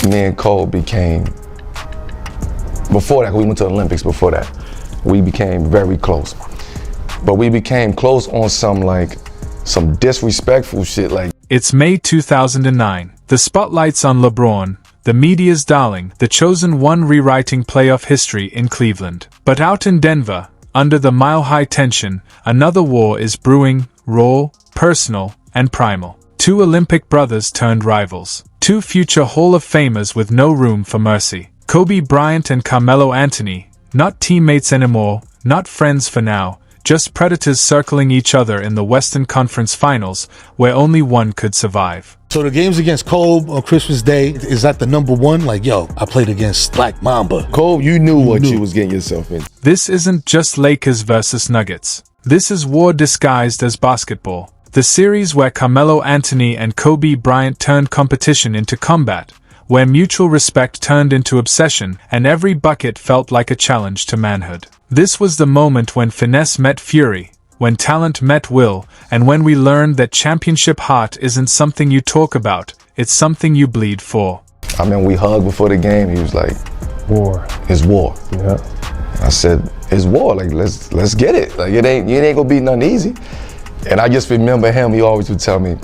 me and Kobe became, before that, we went to the Olympics before that, we became very close. But we became close on some disrespectful shit like. It's May 2009. The spotlight's on LeBron, the media's darling, the chosen one rewriting playoff history in Cleveland. But out in Denver, under the mile-high tension, another war is brewing, raw, personal, and primal. Two Olympic brothers turned rivals. Two future Hall of Famers with no room for mercy. Kobe Bryant and Carmelo Anthony, not teammates anymore, not friends for now, just predators circling each other in the Western Conference Finals, where only one could survive. So the games against Kobe on Christmas Day, is that the number one? Like, yo, I played against Black Mamba. Kobe, you knew what you was getting yourself in. This isn't just Lakers versus Nuggets. This is war disguised as basketball. The series where Carmelo Anthony and Kobe Bryant turned competition into combat, where mutual respect turned into obsession and every bucket felt like a challenge to manhood. This was the moment when finesse met fury, when talent met will, and when we learned that championship heart isn't something you talk about, it's something you bleed for. I mean, we hugged before the game. He was like, War. "It's war." Yeah. I said, "It's war. Like, let's get it. Like, it ain't gonna be nothing easy." And I just remember him. He always would tell me,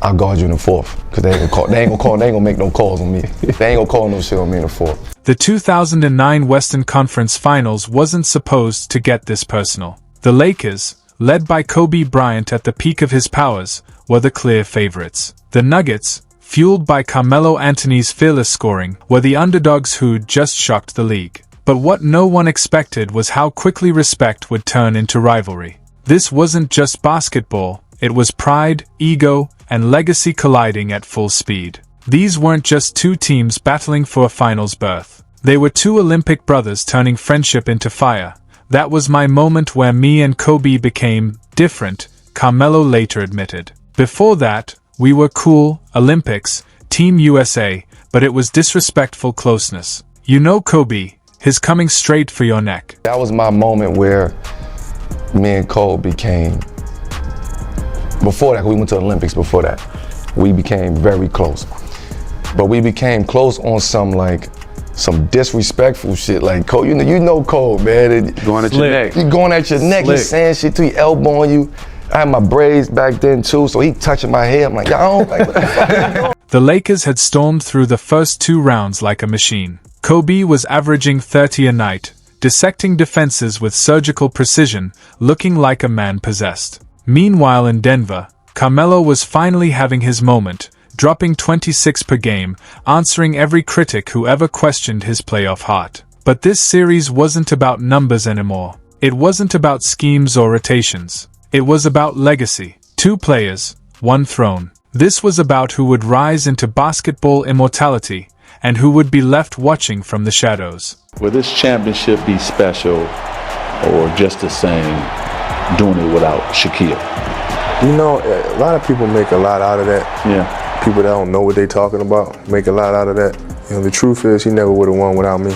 "I'll guard you in the fourth, cause they ain't gonna make no calls on me. They ain't gonna call no shit on me in the fourth." The 2009 Western Conference Finals wasn't supposed to get this personal. The Lakers, led by Kobe Bryant at the peak of his powers, were the clear favorites. The Nuggets, fueled by Carmelo Anthony's fearless scoring, were the underdogs who'd just shocked the league. But what no one expected was how quickly respect would turn into rivalry. This wasn't just basketball, it was pride, ego, and legacy colliding at full speed. These weren't just two teams battling for a finals berth. They were two Olympic brothers turning friendship into fire. That was my moment where me and Kobe became different, Carmelo later admitted. Before that, we were cool, Olympics, Team USA, but it was disrespectful closeness. You know Kobe, his coming straight for your neck. That was my moment where me and Kobe became, before that, we went to the Olympics before that, we became very close. But we became close on some disrespectful shit like Kobe. You know Kobe, man. Going at your neck. He going at your neck. He's saying shit to you, elbowing you. I had my braids back then too, so he touching my hair. I'm like, y'all don't like what the fuck. The Lakers had stormed through the first two rounds like a machine. Kobe was averaging 30 a night, dissecting defenses with surgical precision, looking like a man possessed. Meanwhile in Denver, Carmelo was finally having his moment, dropping 26 per game, answering every critic who ever questioned his playoff heart. But this series wasn't about numbers anymore. It wasn't about schemes or rotations. It was about legacy. Two players, one throne. This was about who would rise into basketball immortality, and who would be left watching from the shadows. Will this championship be special, or just the same, doing it without Shaquille? You know, a lot of people make a lot out of that. Yeah. People that don't know what they're talking about make a lot out of that. You know, the truth is he never would have won without me.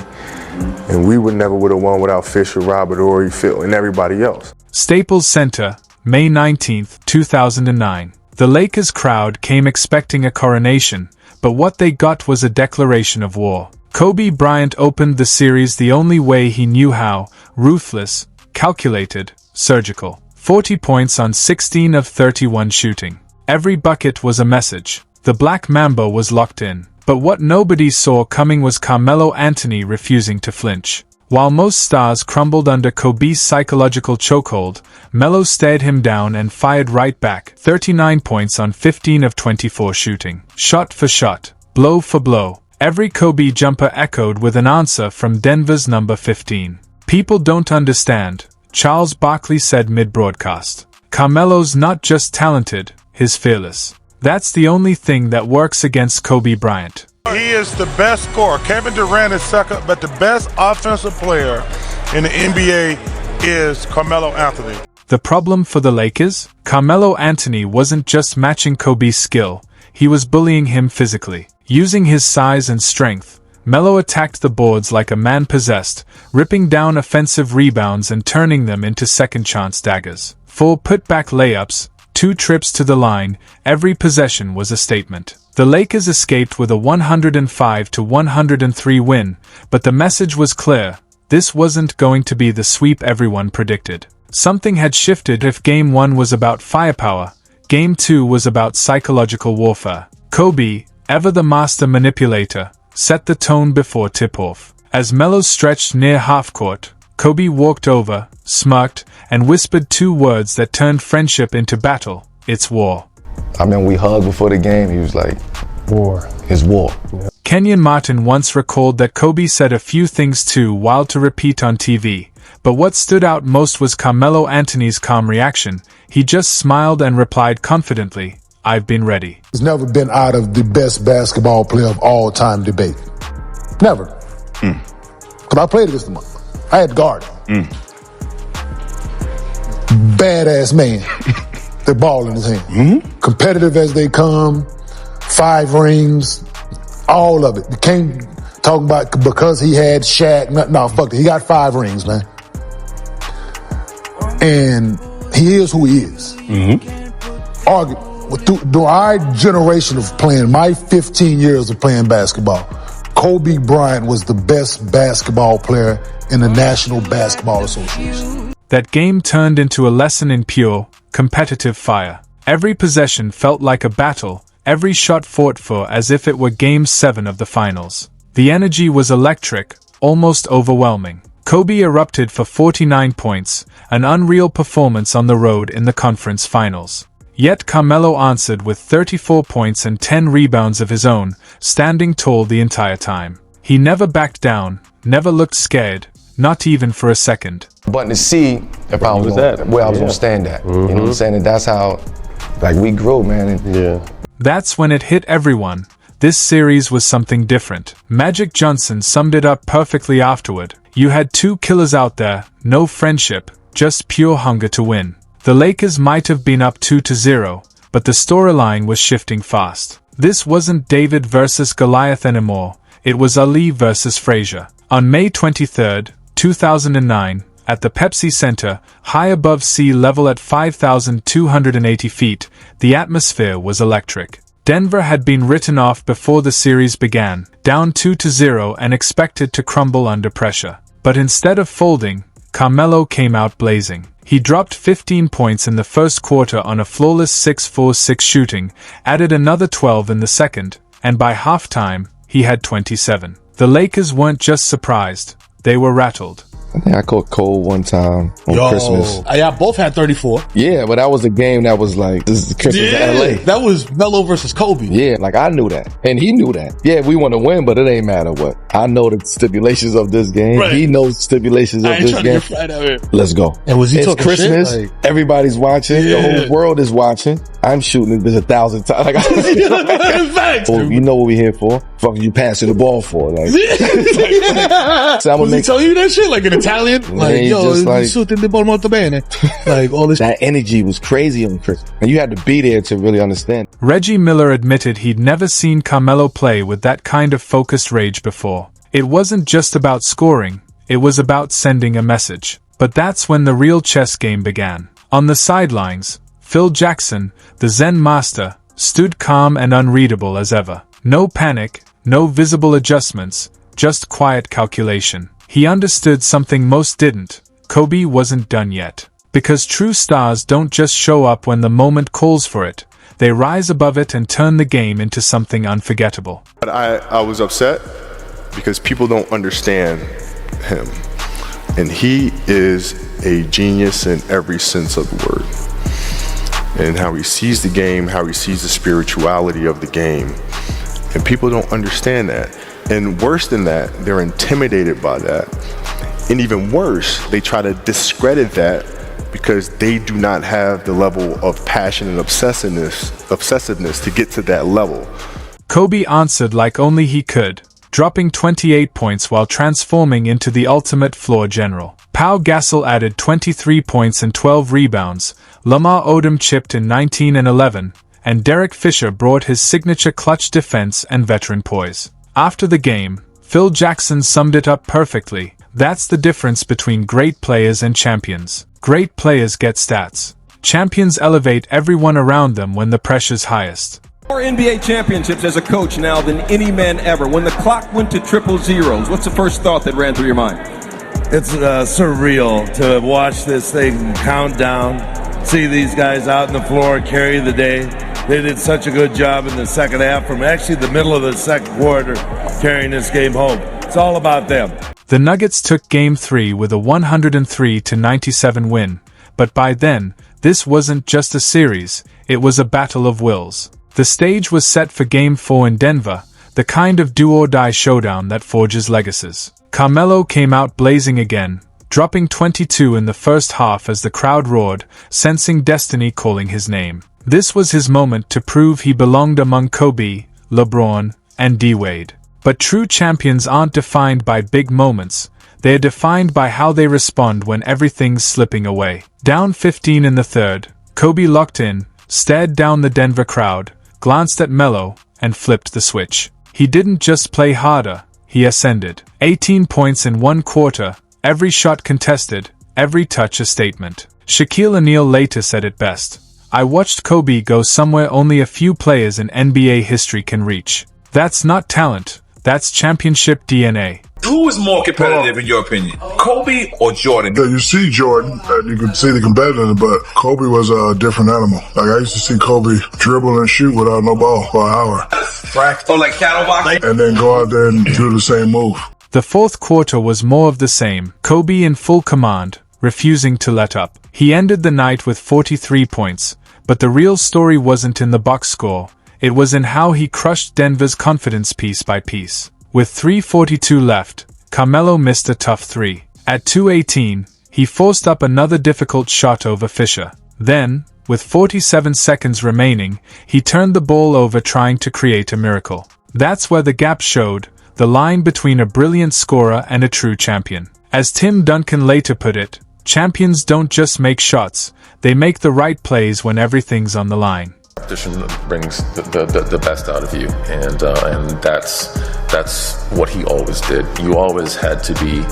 And we would never would have won without Fisher, Robert, Horry, Phil, and everybody else. Staples Center, May 19, 2009. The Lakers crowd came expecting a coronation, but what they got was a declaration of war. Kobe Bryant opened the series the only way he knew how, ruthless, calculated, surgical. 40 points on 16 of 31 shooting. Every bucket was a message. The Black Mamba was locked in. But what nobody saw coming was Carmelo Anthony refusing to flinch. While most stars crumbled under Kobe's psychological chokehold, Melo stared him down and fired right back. 39 points on 15 of 24 shooting. Shot for shot, blow for blow. Every Kobe jumper echoed with an answer from Denver's number 15. People don't understand, Charles Barkley said mid-broadcast. Carmelo's not just talented, he's fearless. That's the only thing that works against Kobe Bryant. He is the best scorer. Kevin Durant is second, but the best offensive player in the NBA is Carmelo Anthony. The problem for the Lakers? Carmelo Anthony wasn't just matching Kobe's skill, he was bullying him physically. Using his size and strength, Melo attacked the boards like a man possessed, ripping down offensive rebounds and turning them into second-chance daggers. 4 putback layups, 2 trips to the line, every possession was a statement. The Lakers escaped with a 105-103 win, but the message was clear: this wasn't going to be the sweep everyone predicted. Something had shifted. If Game 1 was about firepower, Game 2 was about psychological warfare. Kobe, ever the master manipulator, set the tone before tip-off. As Melo stretched near half-court, Kobe walked over, smirked, and whispered two words that turned friendship into battle: it's war. I mean, we hugged before the game. He was like, War. it's war. Kenyon Martin once recalled that Kobe said a few things too wild to repeat on TV, but what stood out most was Carmelo Anthony's calm reaction. He just smiled and replied confidently, "I've been ready." He's never been out of the best basketball player of all time debate. Never. Because I played against him. I had to guard him. Badass man. The ball in his hand. Competitive as they come. 5 rings. All of it. You can't talk about because he had Shaq. No, fuck it. He got 5 rings, man. And he is who he is. During our generation of playing, my 15 years of playing basketball, Kobe Bryant was the best basketball player in the National Basketball Association. That game turned into a lesson in pure, competitive fire. Every possession felt like a battle, every shot fought for as if it were Game 7 of the finals. The energy was electric, almost overwhelming. Kobe erupted for 49 points, an unreal performance on the road in the conference finals. Yet Carmelo answered with 34 points and 10 rebounds of his own, standing tall the entire time. He never backed down, never looked scared, not even for a second. But to see if I was where I was gonna stand at. You know what I'm saying? And that's how, like, we grew, man. And That's when it hit everyone. This series was something different. Magic Johnson summed it up perfectly afterward. You had two killers out there, no friendship, just pure hunger to win. The Lakers might have been up 2-0, but the storyline was shifting fast. This wasn't David versus Goliath anymore, it was Ali versus Frazier. On May 23, 2009, at the Pepsi Center, high above sea level at 5,280 feet, the atmosphere was electric. Denver had been written off before the series began, down 2-0 and expected to crumble under pressure. But instead of folding, Carmelo came out blazing. He dropped 15 points in the first quarter on a flawless 6-4-6 shooting, added another 12 in the second, and by halftime, he had 27. The Lakers weren't just surprised, they were rattled. I think I caught Cole one time on Christmas. Y'all both had 34. Yeah, but that was a game that was like, this is Christmas in LA. That was Melo versus Kobe. Yeah, like I knew that. And he knew that. Yeah, we want to win, but it ain't matter what. I know the stipulations of this game. Right. He knows the stipulations of this game. Let's go. And was he it's talking Christmas. Shit? Like, everybody's watching. The whole world is watching. I'm shooting this 1,000 times. Like, well, you know what we're here for. Fuck you passing the ball for. Like, so was he telling you that shit? Like in Italian? Like, yo, shooting the ball molto bene. Like all this. That energy was crazy on Christmas. And you had to be there to really understand. Reggie Miller admitted he'd never seen Carmelo play with that kind of focused rage before. It wasn't just about scoring, it was about sending a message. But that's when the real chess game began. On the sidelines, Phil Jackson, the Zen master, stood calm and unreadable as ever. No panic, no visible adjustments, just quiet calculation. He understood something most didn't. Kobe wasn't done yet. Because true stars don't just show up when the moment calls for it. They rise above it and turn the game into something unforgettable. But I was upset because people don't understand him. And he is a genius in every sense of the word. And how he sees the game, how he sees the spirituality of the game. And people don't understand that. And worse than that, they're intimidated by that. And even worse, they try to discredit that because they do not have the level of passion and obsessiveness to get to that level. Kobe answered like only he could, dropping 28 points while transforming into the ultimate floor general. Pau Gasol added 23 points and 12 rebounds, Lamar Odom chipped in 19 and 11, and Derek Fisher brought his signature clutch defense and veteran poise. After the game, Phil Jackson summed it up perfectly. That's the difference between great players and champions. Great players get stats. Champions elevate everyone around them when the pressure's highest. More NBA championships as a coach now than any man ever. When the clock went to triple zeros, what's the first thought that ran through your mind? It's surreal to watch this thing count down, see these guys out on the floor carry the day. They did such a good job in the second half, from actually the middle of the second quarter, carrying this game home. It's all about them. The Nuggets took Game 3 with a 103-97 win, but by then, this wasn't just a series, it was a battle of wills. The stage was set for Game 4 in Denver, the kind of do-or-die showdown that forges legacies. Carmelo came out blazing again, dropping 22 in the first half as the crowd roared, sensing destiny calling his name. This was his moment to prove he belonged among Kobe, LeBron, and D-Wade. But true champions aren't defined by big moments, they are defined by how they respond when everything's slipping away. Down 15 in the third, Kobe locked in, stared down the Denver crowd, glanced at Melo, and flipped the switch. He didn't just play harder, he ascended. 18 points in one quarter, every shot contested, every touch a statement. Shaquille O'Neal later said it best. I watched Kobe go somewhere only a few players in NBA history can reach. That's not talent, that's championship DNA. Who was more competitive in your opinion, Kobe or Jordan? Yeah, you see Jordan, and you can see the competitor, but Kobe was a different animal. Like, I used to see Kobe dribble and shoot without no ball for an hour. Oh, like cattle boxing? And then go out there and do the same move. The fourth quarter was more of the same, Kobe in full command, refusing to let up. He ended the night with 43 points, but the real story wasn't in the box score, it was in how he crushed Denver's confidence piece by piece. With 3:42 left, Carmelo missed a tough three. At 2:18, he forced up another difficult shot over Fisher. Then, with 47 seconds remaining, he turned the ball over trying to create a miracle. That's where the gap showed, the line between a brilliant scorer and a true champion. As Tim Duncan later put it, champions don't just make shots, they make the right plays when everything's on the line. Competition brings the best out of you, and that's what he always did. You always had to be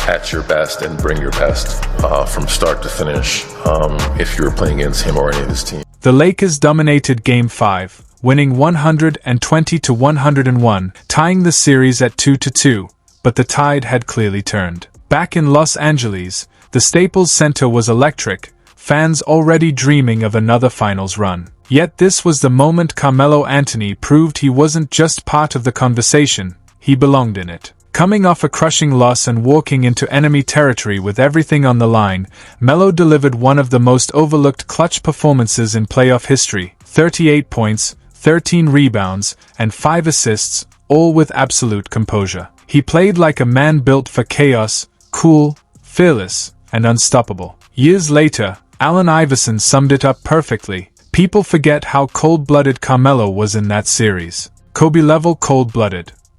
at your best and bring your best from start to finish if you were playing against him or any of his team. The Lakers dominated Game 5, winning 120-101, tying the series at 2-2, but the tide had clearly turned. Back in Los Angeles, the Staples Center was electric, fans already dreaming of another finals run. Yet this was the moment Carmelo Anthony proved he wasn't just part of the conversation, he belonged in it. Coming off a crushing loss and walking into enemy territory with everything on the line, Melo delivered one of the most overlooked clutch performances in playoff history. 38 points, 13 rebounds, and 5 assists, all with absolute composure. He played like a man built for chaos, cool, fearless, and unstoppable. Years later, Allen Iverson summed it up perfectly. People forget how cold-blooded Carmelo was in that series. Kobe-level cold-blooded.